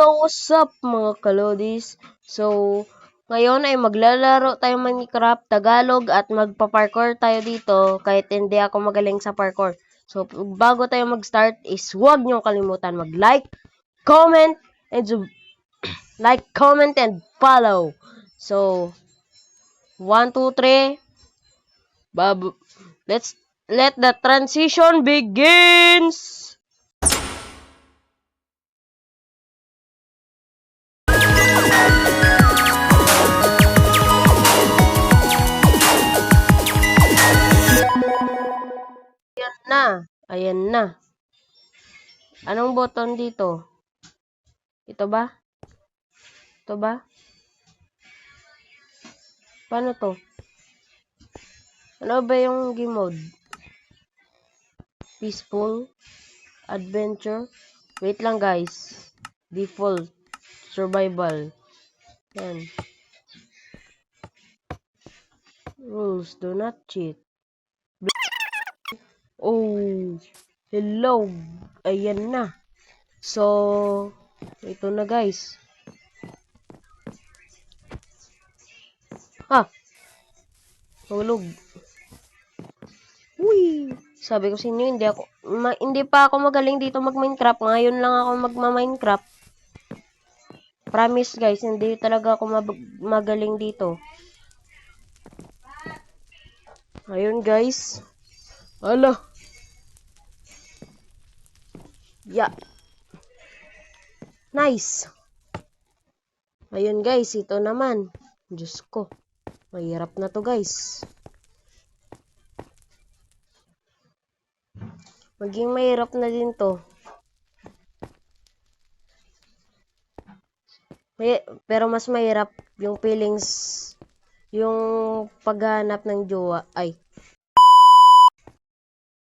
What's up mga kalodis? So, ngayon ay maglalaro tayo Minecraft Tagalog at magpa-parkour tayo dito kahit hindi ako magaling sa parkour. So, bago tayo mag-start is huwag niyong kalimutan mag-like, comment, and follow. So, 1, 2, 3. Let's let the transition begins! Ayan na. Anong button dito? Ito ba? Ito ba? Paano to? Ano ba yung game mode? Peaceful? Adventure? Wait lang guys. Default. Survival. Yan. Rules. Do not cheat. Oh. Hello. Ayan na. So, ito na guys. Hulog. Uy. Sabi ko sa inyo, hindi pa ako magaling dito mag-Minecraft. Ngayon lang ako magma-Minecraft. Promise guys, hindi talaga ako magaling dito. Ayun guys. Ala. Yeah. Nice. Ayun guys, ito naman. Diyos ko. Mahirap na to guys. Maging mahirap na din to. Pero mas mahirap yung feelings, yung paghanap ng jowa. Ay.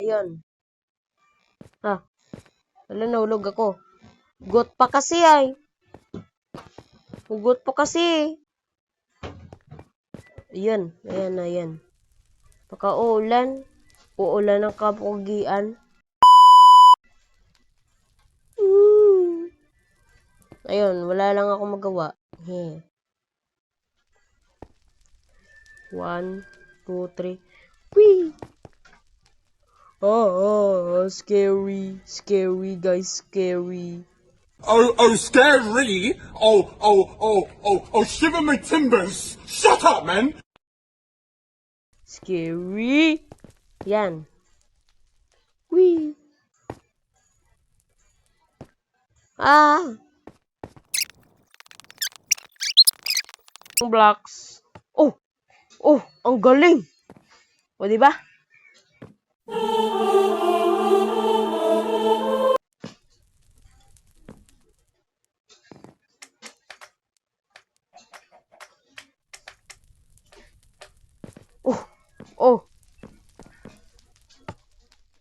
Ayun. Wala, nahulog ako. Got pa kasi ay. Hugot pa kasi. Ayan. Ayan. Pagka-uulan. Uulan ng kapugian. Ayun. Wala lang ako magawa. 1, 2, 3. Whee! Scary. Scary, guys. Scary. Scary? Shiver my timbers! Shut up, man! Scary. Yan. Whee! Blocks. Ang galing. O, diba?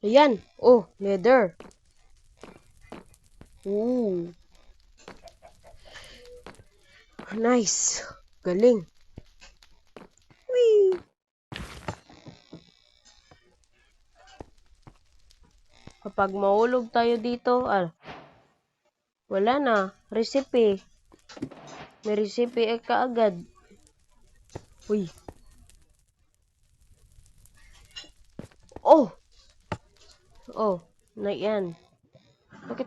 Ayan. Leather. Nice. Galing. Whee! Kapag mahulog tayo dito, wala na. Recipe. May recipe kaagad. Uy. Na yan. Bakit?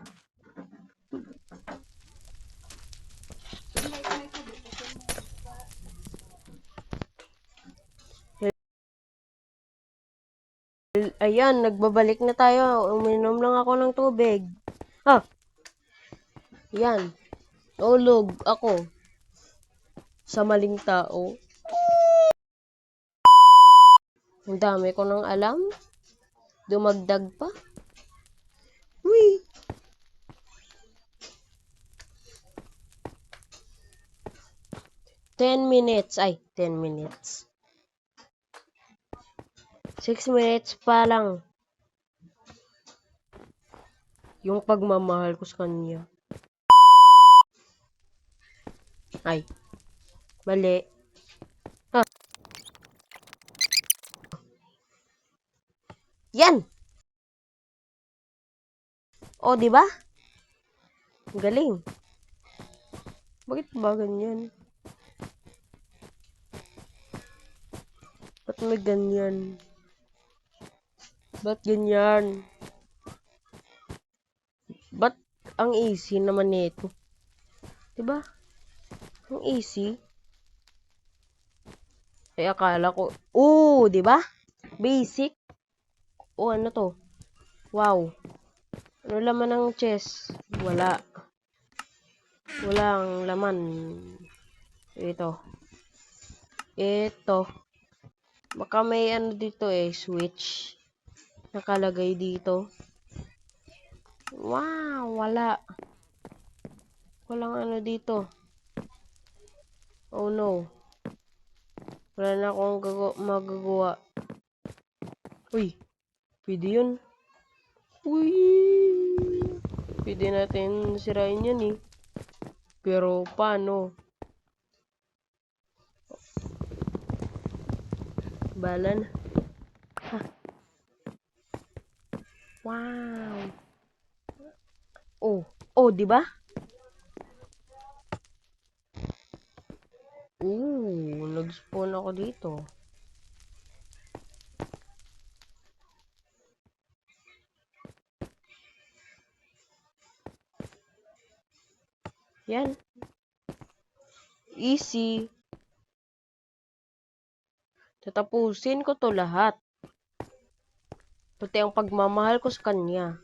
Ayan, nagbabalik na tayo. Uminom lang ako ng tubig. Yan. Ulog ako. Sa maling tao. Ang dami ko nang alam. Dumagdag pa. Whee! Ten minutes. 6 minutes pa lang. Yung pagmamahal ko sa kanya. Mali. Yan! Diba? Galing. Bakit ba ganyan? Ba't may ganyan? Ba't ganyan? Ba't ang easy naman nito? Diba? Ang easy. Ay, akala ko, diba? Basic. Ano to? Wow. Ano laman ng chest? Wala. Walang laman. Ito. Baka may ano dito switch. Nakalagay dito. Wow, wala. Walang ano dito. Oh no. Wala na akong magagawa. Uy, pwede yun. Uy, pwede natin sirain yan Pero paano? Balan. Ha. Wow. Di ba? Nag-spawn ako dito. Yan. Easy. Tatapusin ko to lahat. Pati ang pagmamahal ko sa kanya.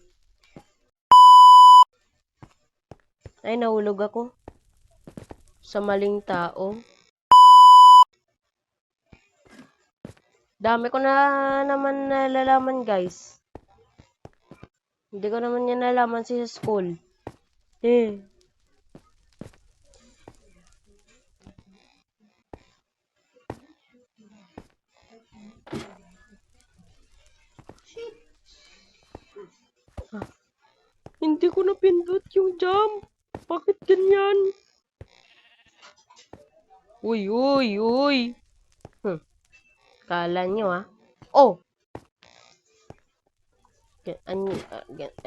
Ay, nahulog ako. Sa maling tao. Dami ko na naman nalalaman, guys. Hindi ko naman yan nalaman sa school. Hindi ko napindot yung jump. Bakit ganyan? Uy. Kala nyo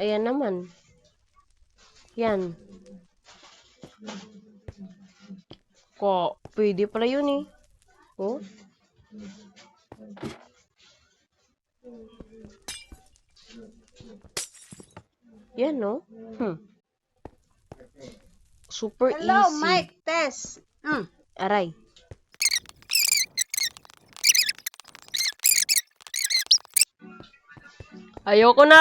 Ayan naman. Yan. Pwede pala yun Yan Super easy. Hello, mic test. Aray. Ayoko na.